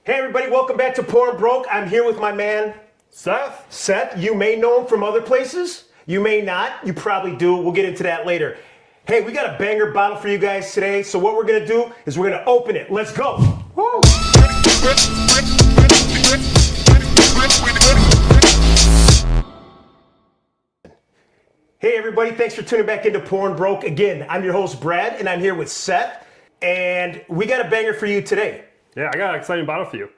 Hey everybody, welcome back to Poor and Broke. I'm here with my man, Seth. Seth, you may know him from other places. You may not. You probably do. We'll get into that later. Hey, we got a banger bottle for you guys today. So what we're going to do is we're going to open it. Let's go. Woo. Hey everybody, thanks for tuning back into Poor and Broke. Again, I'm your host, Brad, and I'm here with Seth. And we got a banger for you today. Yeah, I got an exciting bottle for you.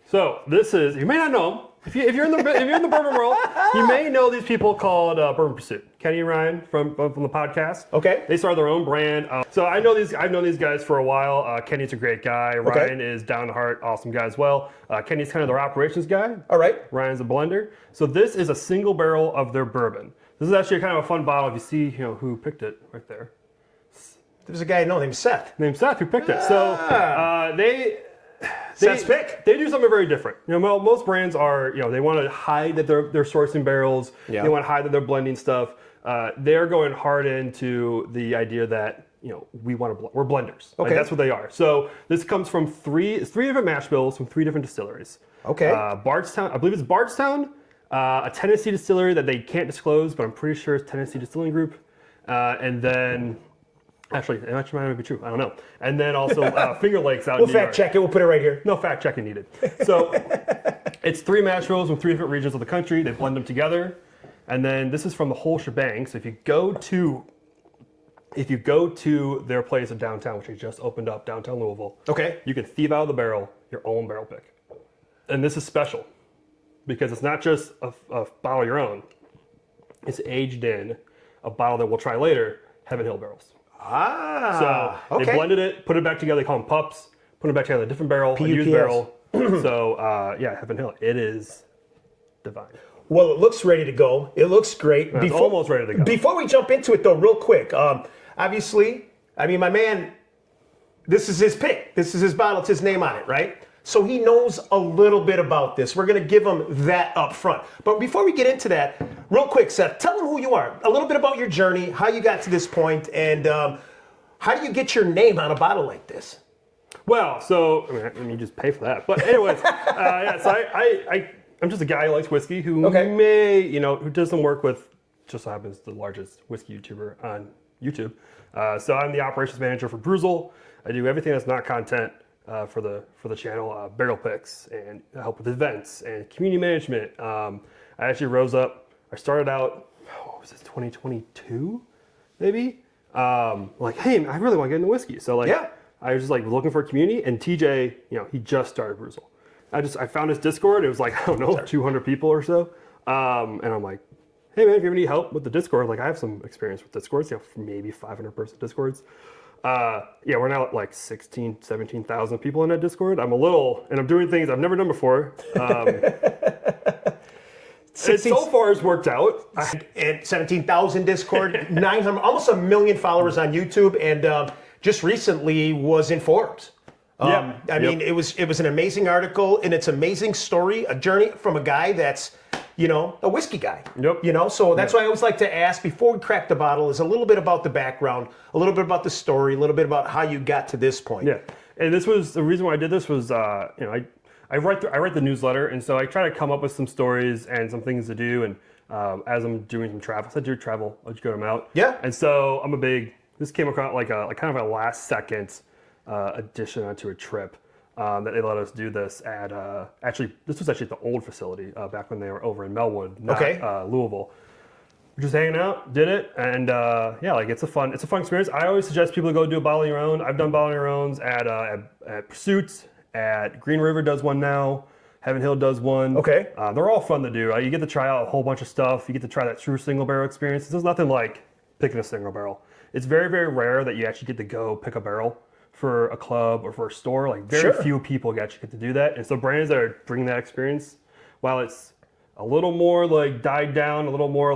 So this is, you may not know them. If you're in the bourbon world, you may know these people called BourbonPursuit. Kenny and Ryan from the podcast. Okay. They started their own brand. So I've known these guys for a while. Kenny's a great guy. Ryan is down to heart, awesome guy as well. Kenny's kind of their operations guy. All right. Ryan's a blender. So this is a single barrel of their bourbon. This is actually kind of a fun bottle. If you see, who picked it right there. There's a guy I know named Seth. Who picked it. So Seth's pick. They do something very different. Most brands are, they want to hide that they're sourcing barrels. Yeah. They want to hide that they're blending stuff. They're going hard into the idea that we're blenders. Okay. Like, that's what they are. So this comes from three different mash bills from three different distilleries. Okay. Bardstown, I believe it's Bardstown, a Tennessee distillery that they can't disclose, but I'm pretty sure it's Tennessee Distilling Group, and then. Actually, it might not be true. I don't know. And then also Finger Lakes out in New York. We'll fact check it. We'll put it right here. No fact checking needed. So it's three mash bills from three different regions of the country. They blend them together. And then this is from the whole shebang. So if you go to their place in downtown, which they just opened up, downtown Louisville, Okay. you can thieve out of the barrel your own barrel pick. And this is special because it's not just a bottle of your own. It's aged in a bottle that we'll try later, Heaven Hill barrels. Ah, So they blended it, put it back together. They call them pups. Put it back together, a different barrel, a used barrel. So Heaven Hill, it is divine. Well, it looks ready to go. It looks great. It's almost ready to go. Before we jump into it, though, real quick, obviously, my man, this is his pick. This is his bottle. It's his name on it, right? So he knows a little bit about this. We're going to give him that up front. But before we get into that, real quick, Seth, tell him who you are. A little bit about your journey, how you got to this point, and how do you get your name on a bottle like this? Well, so, you just pay for that. But anyways, so I'm just a guy who likes whiskey who who does some work with, just so happens, the largest whiskey YouTuber on YouTube. So I'm the operations manager for Brewzle. I do everything that's not content. For the channel, barrel picks and help with events and community management. I actually rose up. I started out, 2022, maybe? Like, hey, I really want to get into whiskey. So I was just looking for a community, and TJ, he just started Brewzle. I found his Discord. It was 200 people or so. And I'm like, hey man, if you ever need help with the Discord, I have some experience with Discords, maybe 500 person Discords. We're now at 16, 17,000 people in that Discord. And I'm doing things I've never done before. So far has worked out. And 17,000 Discord, 900, almost 1 million followers on YouTube, and just recently was in Forbes. It was an amazing article, and it's an amazing story, a journey from a guy that's, a whiskey guy. Yep. So that's why I always like to ask before we crack the bottle is a little bit about the background, a little bit about the story, a little bit about how you got to this point. Yeah. And this was the reason why I did this was, I write the newsletter, and so I try to come up with some stories and some things to do. And as I'm doing some travel, I do travel, I'll just go them out. Yeah. And so this came across like kind of a last second addition onto a trip. That they let us do this at, this was actually at the old facility back when they were over in Melwood, not Louisville. We're just hanging out, did it, and it's a fun experience. I always suggest people to go do a bottle of your own. I've done bottle of your own at Pursuit, at Green River does one now, Heaven Hill does one. Okay. They're all fun to do. You get to try out a whole bunch of stuff. You get to try that true single barrel experience. There's nothing like picking a single barrel. It's very, very rare that you actually get to go pick a barrel for a club or for a store. Very few people actually get to do that. And so brands that are bringing that experience, while it's a little more died down, a little more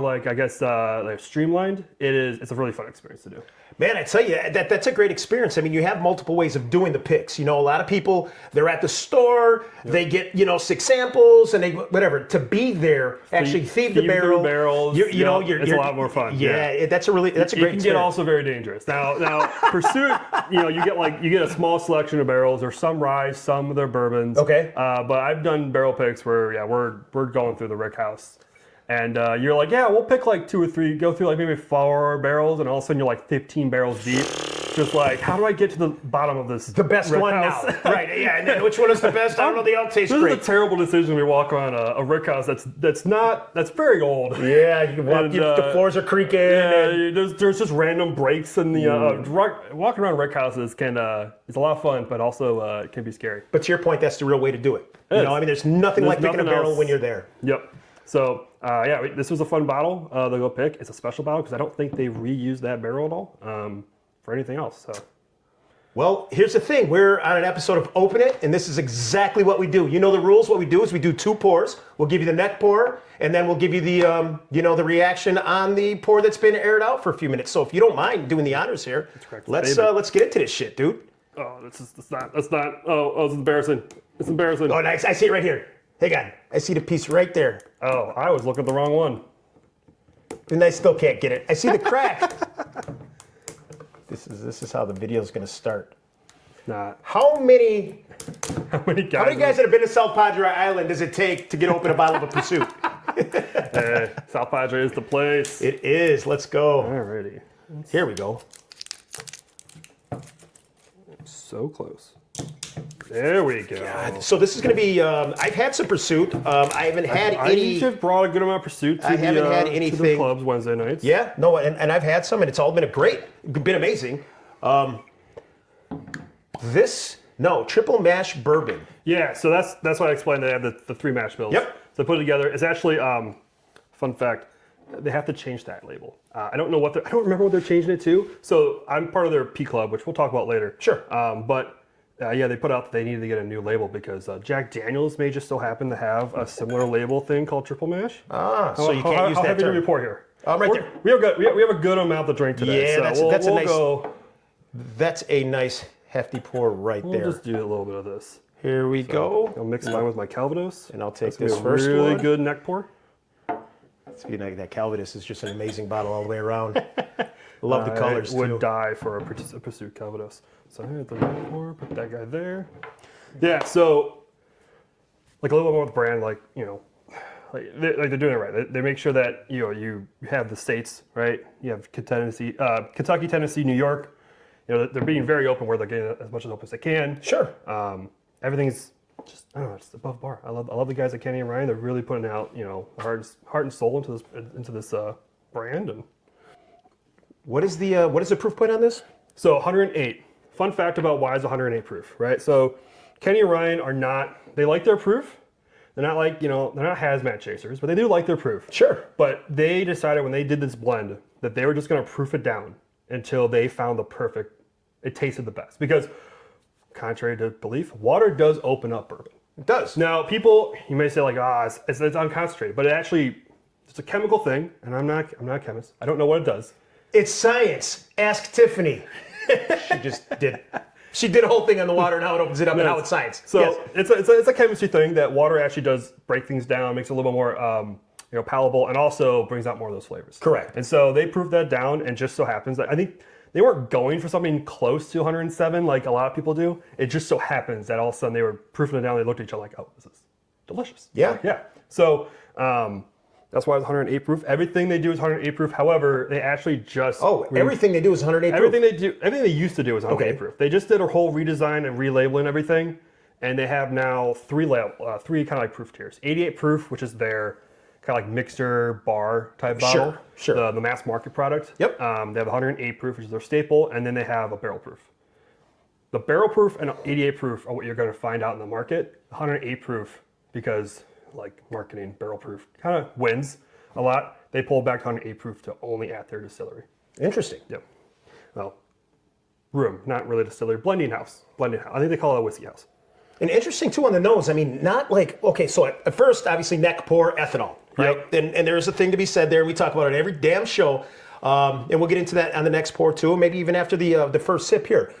streamlined, it's a really fun experience to do. Man, I tell you, that's a great experience. I mean, you have multiple ways of doing the picks. You know, a lot of people, they're at the store, they get, 6 samples, and they, whatever. To be there, actually thieve the barrel. Barrels, it's a lot more fun. Yeah, that's a great experience. It can get also very dangerous. Now Pursuit, you get a small selection of barrels. There's some rye, some of their bourbons. Okay. But I've done barrel picks where, we're going through the rick house. And you're like, we'll pick like 2 or 3, go through like maybe 4 barrels, and all of a sudden you're like 15 barrels deep. Just like, how do I get to the bottom of this? The best one house? now. Right, yeah, and then which one is the best? I don't know, they all taste This great. is a terrible decision. We walk around a rick house that's very old. Yeah, you can walk, the floors are creaking. Yeah, there's just random breaks in the walking around rick houses is a lot of fun, but also it can be scary. But to your point, that's the real way to do it. There's nothing like picking a barrel when you're there. Yep. So this was a fun bottle to go pick. It's a special bottle because I don't think they've reused that barrel at all for anything else. So. Well, here's the thing. We're on an episode of Open It, and this is exactly what we do. You know the rules. What we do is we do 2 pours. We'll give you the neck pour, and then we'll give you the the reaction on the pour that's been aired out for a few minutes. So if you don't mind doing the honors here, let's get into this shit, dude. Oh, that's not. Oh, it's embarrassing. It's embarrassing. Oh, nice. I see it right here. Hang on. I see the piece right there. Oh, I was looking at the wrong one. And I still can't get it. I see the crack. This is how the video's going to start. Not. How many guys that have been to South Padre Island does it take to get open a bottle of a Pursuit? South Padre is the place. It is. Let's go. Alrighty. Here we go. So close. There we go. God. So this is going to be. I've had some Pursuit. I haven't had any. I've brought a good amount of Pursuit to I haven't had to anything. the clubs Wednesday nights. Yeah, no, and I've had some, and it's all been been amazing. Triple mash bourbon. Yeah, so that's why I explained they have the 3 mash bills. Yep. So put it together. It's actually fun fact. They have to change that label. I don't remember what they're changing it to. So I'm part of their P Club, which we'll talk about later. Sure. They put out that they needed to get a new label because Jack Daniels may just so happen to have a similar label thing called triple mash. So you can't use that term. How heavy do we pour here? Right there. We have a good amount to drink today. Yeah, so that's a nice hefty pour right there. We'll just do a little bit of this. Here we go. I'll mix mine with my Calvados. And I'll take this first one. Really good neck pour. That Calvados is just an amazing bottle all the way around. Love the colors, too. Would die for a Pursuit Calvados. So here, the neck pour, put that guy there. Yeah, so like a little bit more with the brand, they're doing it right. They make sure that you have the states, right? You have Kentucky, Tennessee, New York. They're being very open where they're getting as much as open as they can. Sure. Everything's just it's above bar. I love the guys at Kenny and Ryan. They're really putting out heart and soul into this brand. And what is the proof point on this? So 108. Fun fact about why it's 108 proof, right? So Kenny and Ryan they like their proof. They're not they're not hazmat chasers, but they do like their proof. Sure. But they decided when they did this blend that they were just going to proof it down until they found it tasted the best. Because contrary to belief, water does open up bourbon. It does. Now, you may say it's unconcentrated, but it's a chemical thing, and I'm not a chemist. I don't know what it does. It's science. Ask Tiffany. She did a whole thing on the water, and how it opens it up, and how it's science. So yes. it's a chemistry thing that water actually does break things down, makes it a little more palatable, and also brings out more of those flavors. Correct. And so they proved that down, and just so happens that I think they weren't going for something close to 107 like a lot of people do. It just so happens that all of a sudden they were proofing it down. They looked at each other like, oh, this is delicious. Yeah. Yeah. So that's why it's 108 proof. Everything they do is 108 proof. However, they actually just everything they do is 108 proof. Everything they used to do is 108 proof. They just did a whole redesign and relabeling everything, and they have now three kind of like proof tiers. 88 proof, which is their kind of like mixer bar type bottle. Sure. The mass market product. Yep. They have 108 proof, which is their staple, and then they have a barrel proof. The barrel proof and 88 proof are what you're going to find out in the market. 108 proof, because like marketing, barrel proof kind of wins a lot. They pulled back 108 proof to only at their distillery. Interesting. Yep. Well, not really distillery, blending house. I think they call it a whiskey house. And interesting too on the nose. I mean, not like, so at first, obviously neck pour ethanol, right? Yep. And there's a thing to be said there. We talk about it every damn show. And we'll get into that on the next pour too, maybe even after the first sip here.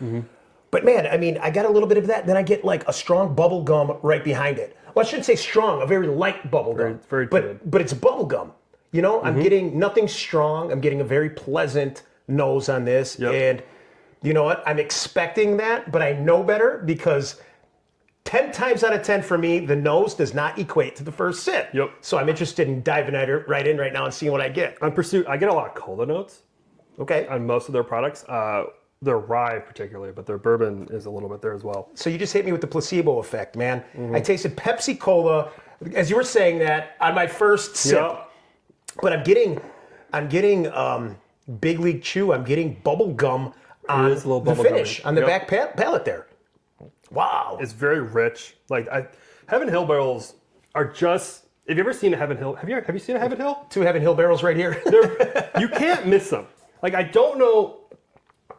But man, I mean, I got a little bit of that, then I get like a strong bubble gum right behind it. Well, I shouldn't say strong, a very light bubble gum. Very but it's bubble gum. You know, I'm getting nothing strong. I'm getting a very pleasant nose on this. And you know what? I'm expecting that, but I know better because 10 times out of 10 for me, the nose does not equate to the first sip. So I'm interested in diving right in right now and seeing what I get. On Pursuit, I get a lot of cola notes. Okay. On most of their products. Their rye particularly, but their bourbon is a little bit there as well. So you just hit me with the placebo effect, man. I tasted Pepsi Cola, as you were saying that, on my first sip. But I'm getting Big League Chew. I'm getting bubble gum on the finish, on the back palate there. Wow. It's very rich. Like Heaven Hill barrels are just. Have you ever seen a Heaven Hill? Have you seen a Heaven Hill? 2 Heaven Hill barrels right here. You can't miss them. Like I don't know.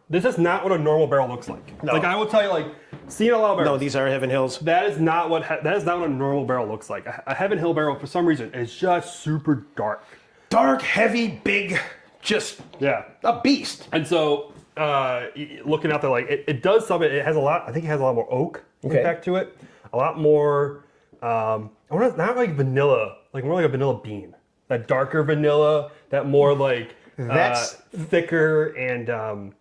This is not what a normal barrel looks like. No. Like I will tell you, like seeing a lot of barrels. No, these are Heaven Hills. That is not what a normal barrel looks like. A Heaven Hill barrel, for some reason, is just super dark. Dark, heavy, big, just a beast. And so, looking out there, like it does something. It has a lot. I think it has a lot more oak impact to it. A lot more. I want to not like vanilla, like more like a vanilla bean. That darker vanilla. That more like that's thicker and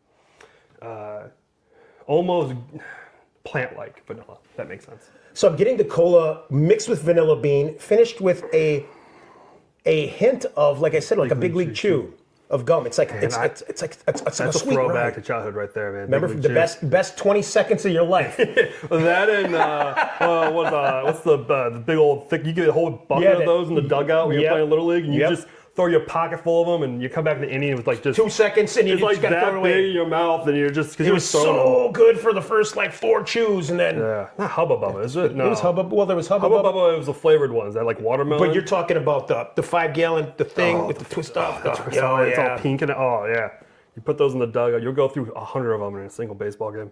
almost plant-like vanilla. If that makes sense. So I'm getting the cola mixed with vanilla bean, finished with a hint of, like I said, like a Big League Chew of gum. It's like it's like that's a sweet throwback ride. to childhood right there, man. Remember the best 20 seconds of your life. That and what's the big old thick? You get a whole bucket of those in the dugout when you're playing Little League, and you just throw your pocket full of them, and you come back to the inning with like just 2 seconds, and you it's just like got to throw it that away. big in your mouth, and you're just because It was so good for the first like 4 chews, and then not Hubba Bubba, is it? No, it was Hubba. Well, there was Hubba Hubba Bubba. It was the flavored ones that like watermelon. But you're talking about the 5-gallon thing with the twist off. It's all pink and you put those in the dugout. You'll go through 100 of them in a single baseball game.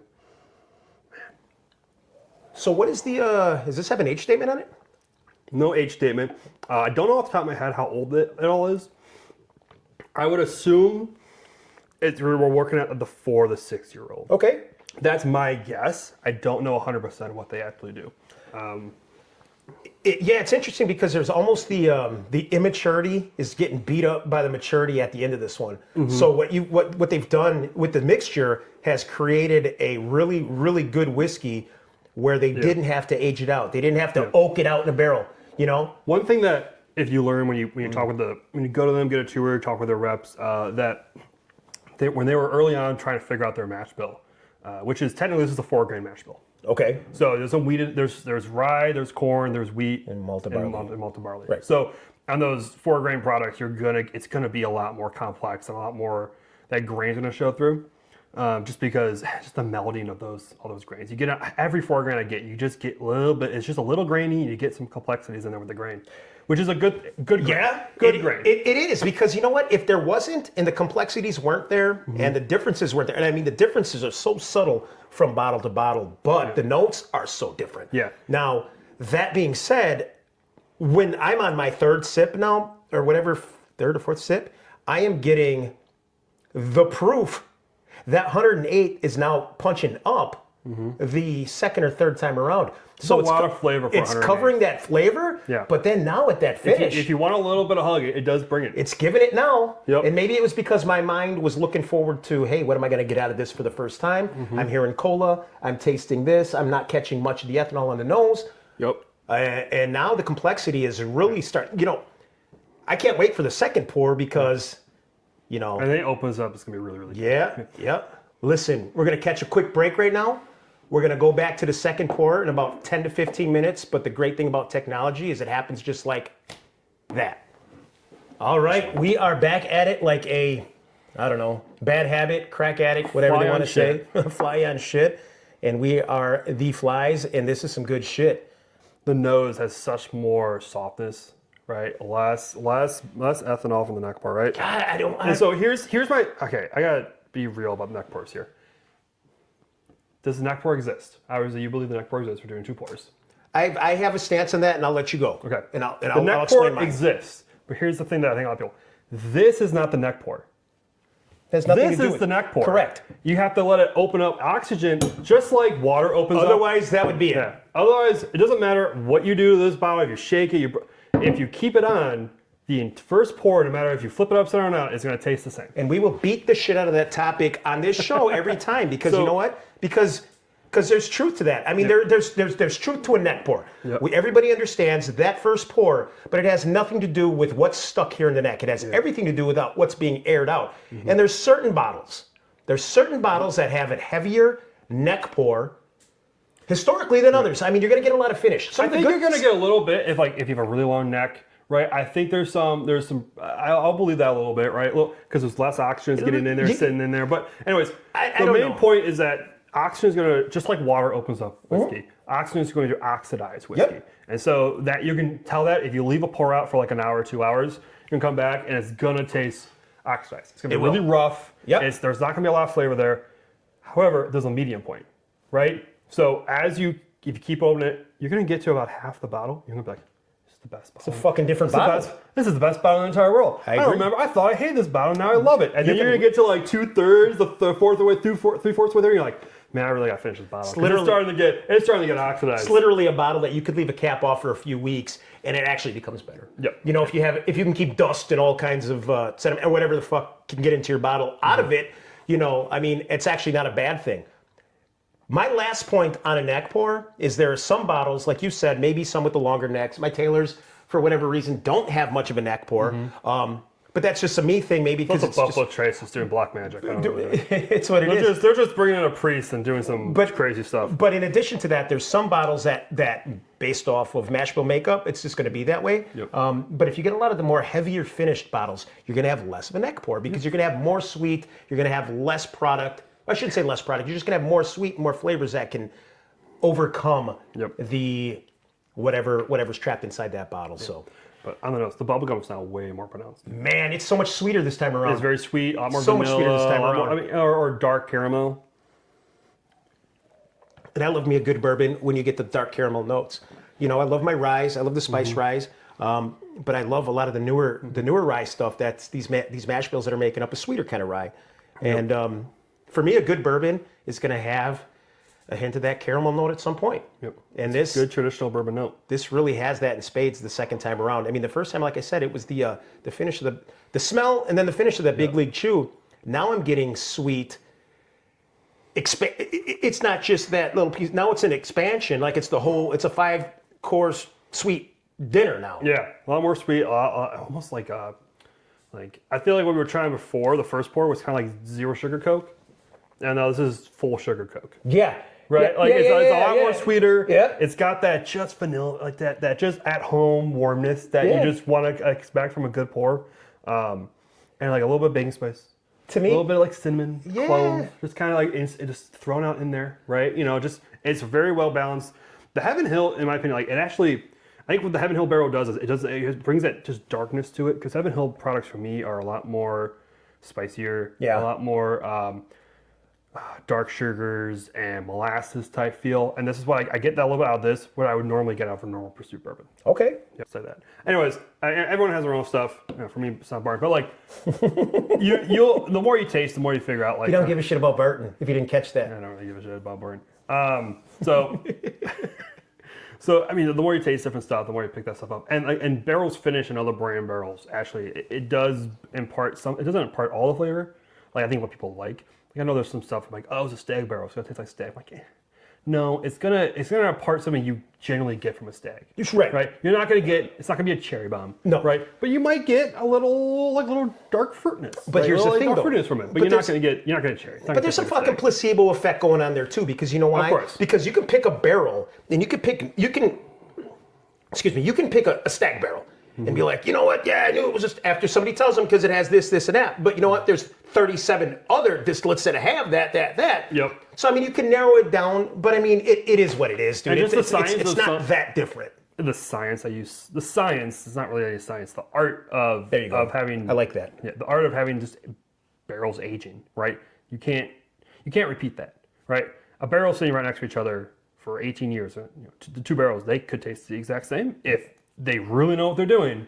So what is the? Does this have an age statement on it? No age statement. I don't know off the top of my head how old it all is. I would assume we're working at the 4 to 6 year old. Okay. That's my guess. I don't know 100% what they actually do. It's interesting because there's almost the immaturity is getting beat up by the maturity at the end of this one. So what they've done with the mixture has created a really, really good whiskey where they didn't have to age it out. They didn't have to oak it out in a barrel. You know, one thing that if you learn when you talk with when you go to them, get a tour, talk with their reps, that when they were early on trying to figure out their mash bill, which is technically this is a 4-grain mash bill. Okay. So there's some wheat, there's rye, there's corn, there's wheat, and malted barley. And malted barley. Right. So on those 4-grain products, it's gonna be a lot more complex and a lot more that grain's gonna show through. Just because the melding of all those grains. You get every 4 grain I get, you just get a little bit. It's just a little grainy. You get some complexities in there with the grain, which is a good grain. Yeah, good grain. It is because you know what? If there wasn't and the complexities weren't there and the differences weren't there, and I mean the differences are so subtle from bottle to bottle, but the notes are so different. Yeah. Now that being said, when I'm on my 3rd sip now or whatever 3rd or 4th sip, I am getting the proof. That 108 is now punching up the 2nd or 3rd time around. So it's a lot of flavor for 108. It's covering that flavor, but then now at that finish. If you want a little bit of hug, it does bring it. It's giving it now. Yep. And maybe it was because my mind was looking forward to, hey, what am I going to get out of this for the first time? I'm hearing cola. I'm tasting this. I'm not catching much of the ethanol on the nose. Yep. And now the complexity is really starting. You know, I can't wait for the second pour because... You know, and then it opens up. It's gonna be really, really good. Yeah. Listen, we're gonna catch a quick break right now. We're gonna go back to the second pour in about 10 to 15 minutes. But the great thing about technology is it happens just like that. All right, we are back at it like a, I don't know, bad habit, crack addict, whatever they want to say, fly on shit. And we are the flies, and this is some good shit. The nose has such more softness. Right, less ethanol from the neck pour, right? God, And so here's my okay. I gotta be real about neck pours here. Does the neck pour exist? Obviously, you believe the neck pour exists. We're doing 2 pours. I have a stance on that, and I'll let you go. Okay. I'll neck explain pour mine. exists, but here's the thing that I think a lot of people. This is not the neck pour. It has nothing This to do is with the neck pour. Correct. You have to let it open up oxygen just like water opens up. Otherwise, that would be it. Yeah. Otherwise, it doesn't matter what you do to this bottle. If you shake it, if you keep it on, the first pour, no matter if you flip it upside down or not, it's going to taste the same. And we will beat the shit out of that topic on this show every time because you know what? Because there's truth to that. I mean, there's truth to a neck pour. Yep. Everybody understands that first pour, but it has nothing to do with what's stuck here in the neck. It has everything to do with what's being aired out. Mm-hmm. And there's certain bottles that have a heavier neck pour historically than others. I mean, you're going to get a lot of finish. I think you're going to get a little bit if you have a really long neck. Right, I think there's some. I'll believe that a little bit, right? Because there's less oxygen getting in there, sitting in there. But anyways, the main point is that oxygen is going to, just like water opens up whiskey, oxygen is going to oxidize whiskey, and so that you can tell that if you leave a pour out for like an hour, 2 hours, you can come back and it's going to taste oxidized. It's going to be really rough. There's not going to be a lot of flavor there. However, there's a medium point, right? So if you keep opening it, you're going to get to about half the bottle. You're going to be like, the best bottle. It's a fucking different bottle. This is the best bottle in the entire world. I don't remember. I thought I hated this bottle. Now I love it. And then you're gonna get to like 2/3, the fourth way, 3/4 way there. And you're like, man, I really gotta finish this bottle. It's starting to get oxidized. It's literally a bottle that you could leave a cap off for a few weeks, and it actually becomes better. Yep. You know, if you can keep dust and all kinds of sediment or whatever the fuck can get into your bottle out of it, you know, I mean, it's actually not a bad thing. My last point on a neck pour is there are some bottles, like you said, maybe some with the longer necks. My Taylors, for whatever reason, don't have much of a neck pour. But that's just a me thing, maybe because it's Buffalo Trace is doing black magic. It's what it is. They're just bringing in a priest and doing some crazy stuff. But in addition to that, there's some bottles that based off of mash bill makeup, it's just going to be that way. Yep. But if you get a lot of the more heavier finished bottles, you're going to have less of a neck pour because you're going to have more sweet. You're going to have less product. I shouldn't say less product. You're just going to have more sweet and more flavors that can overcome the whatever's trapped inside that bottle. So, but on the nose, the bubblegum is now way more pronounced. Man, it's so much sweeter this time around. It's very sweet, a lot more so vanilla, much sweeter this time around. Or dark caramel. And I love me a good bourbon when you get the dark caramel notes. You know, I love my ryes. I love the spice ryes. But I love a lot of the newer rye stuff. That's these mash bills that are making up a sweeter kind of rye. And for me, a good bourbon is going to have a hint of that caramel note at some point. Yep. And it's a good traditional bourbon note. This really has that in spades the second time around. I mean, the first time, like I said, it was the finish of the smell and then the finish of that Big League Chew. Now I'm getting sweet. It's not just that little piece. Now it's an expansion. Like it's a 5-course sweet dinner now. Yeah, a lot more sweet. Almost like I feel like what we were trying before, the first pour was kind of like zero sugar Coke. And now this is full sugar Coke. Yeah. Right? It's a lot more sweeter. Yeah. It's got that just vanilla, like that just at-home warmness that you just want to expect from a good pour. And like a little bit of baking spice. To me. A little bit of like cinnamon, clove. Just kind of like just thrown out in there, right? You know, it's very well balanced. The Heaven Hill, in my opinion, like it actually, I think what the Heaven Hill barrel does is it brings that just darkness to it. Because Heaven Hill products for me are a lot more spicier. Yeah. A lot more dark sugars and molasses type feel, and this is what I get that a little bit out of this, what I would normally get out of a normal Pursuit bourbon. Okay. Yep, say that. Anyways, everyone has their own stuff. You know, for me, it's not Barton, but like, you'll the more you taste, the more you figure out. Like, you don't give a shit about Barton if you didn't catch that. I don't really give a shit about Barton. So I mean, the more you taste different stuff, the more you pick that stuff up. And barrels finish in other brand barrels. Actually, it does impart some. It doesn't impart all the flavor. Like I think what people like. I know there's some stuff I'm like, oh, it's a stag barrel. It's gonna taste like stag. I'm like, no, it's gonna impart something you generally get from a stag. Right. You're not gonna get. It's not gonna be a cherry bomb. No. Right. But you might get a little dark fruitness. But here's the thing, though. Fruitness from it. But you're not gonna get cherry. But there's some fucking placebo effect going on there too, because you know why? Of course. Because you can pick a barrel and you can pick a stag barrel. And be like, you know what? Yeah, I knew it was just after somebody tells them because it has this, and that. But you know what? There's 37 other distillates that have that. Yep. So I mean, you can narrow it down, but I mean, it is what it is, dude. And It's not that different. The science the science is not really any science. The art of having. I like that. Yeah, the art of having just barrels aging, right? You can't repeat that, right? A barrel sitting right next to each other for 18 years. The two barrels, they could taste the exact same if they really know what they're doing,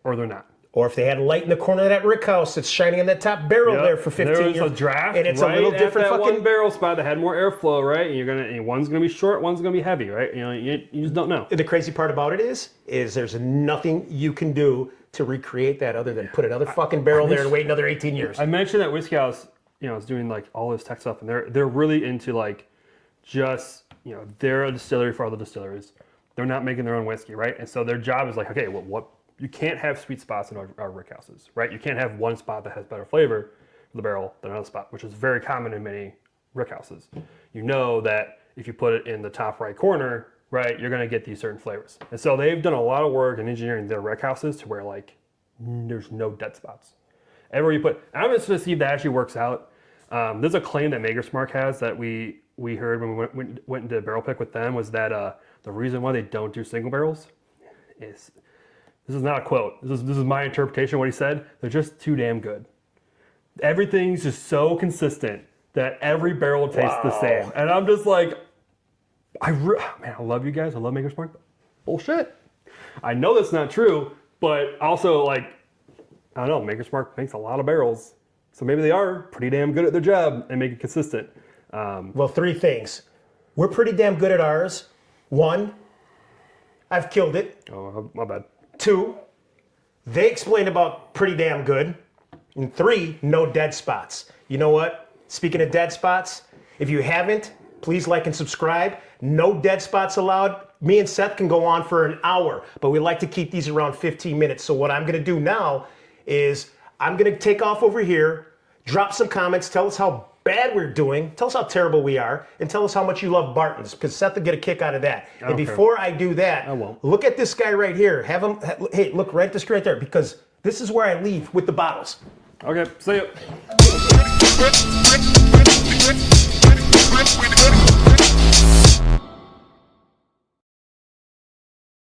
or they're not. or if they had light in the corner of that rick house that's shining in that top barrel there for 15 years. There was a draft, and it's right a little different at that fucking one barrel spot that had more airflow, right? And one's gonna be short, one's gonna be heavy, right? You just don't know. The crazy part about it is there's nothing you can do to recreate that other than put another fucking barrel there and wait another 18 years. I mentioned that Whiskey House, is doing like all this tech stuff, and they're really into like just they're a distillery for other distilleries. They're not making their own whiskey, right? And so their job is like, okay, well, what you can't have sweet spots in our rick houses, right? You can't have one spot that has better flavor for the barrel than another spot, which is very common in many rick houses. You know that if you put it in the top right corner, right, you're going to get these certain flavors. And so they've done a lot of work in engineering their rick houses to where like there's no dead spots. Everywhere you put, I'm just going to see if that actually works out. There's a claim that Makersmark has that we heard when we went into barrel pick with them was that the reason why they don't do single barrels is, this is not a quote, this is my interpretation of what he said, they're just too damn good. Everything's just so consistent that every barrel tastes the same. And I'm just like, I love you guys, I love Makersmark, but bullshit. I know that's not true, but also like, I don't know, Makersmark makes a lot of barrels. So maybe they are pretty damn good at their job and make it consistent. Well, 3 things. We're pretty damn good at ours. 1, I've killed it. Oh, my bad. 2, they explained about pretty damn good. And 3, no dead spots. You know what? Speaking of dead spots, if you haven't, please like and subscribe. No dead spots allowed. Me and Seth can go on for an hour, but we like to keep these around 15 minutes. So what I'm gonna do now is I'm gonna take off over here, drop some comments, tell us how bad we're doing, tell us how terrible we are, and tell us how much you love Barton's, because Seth will get a kick out of that. And before I do that, look at this guy right here. Hey, look right this right there, because this is where I leave with the bottles. Okay, see ya.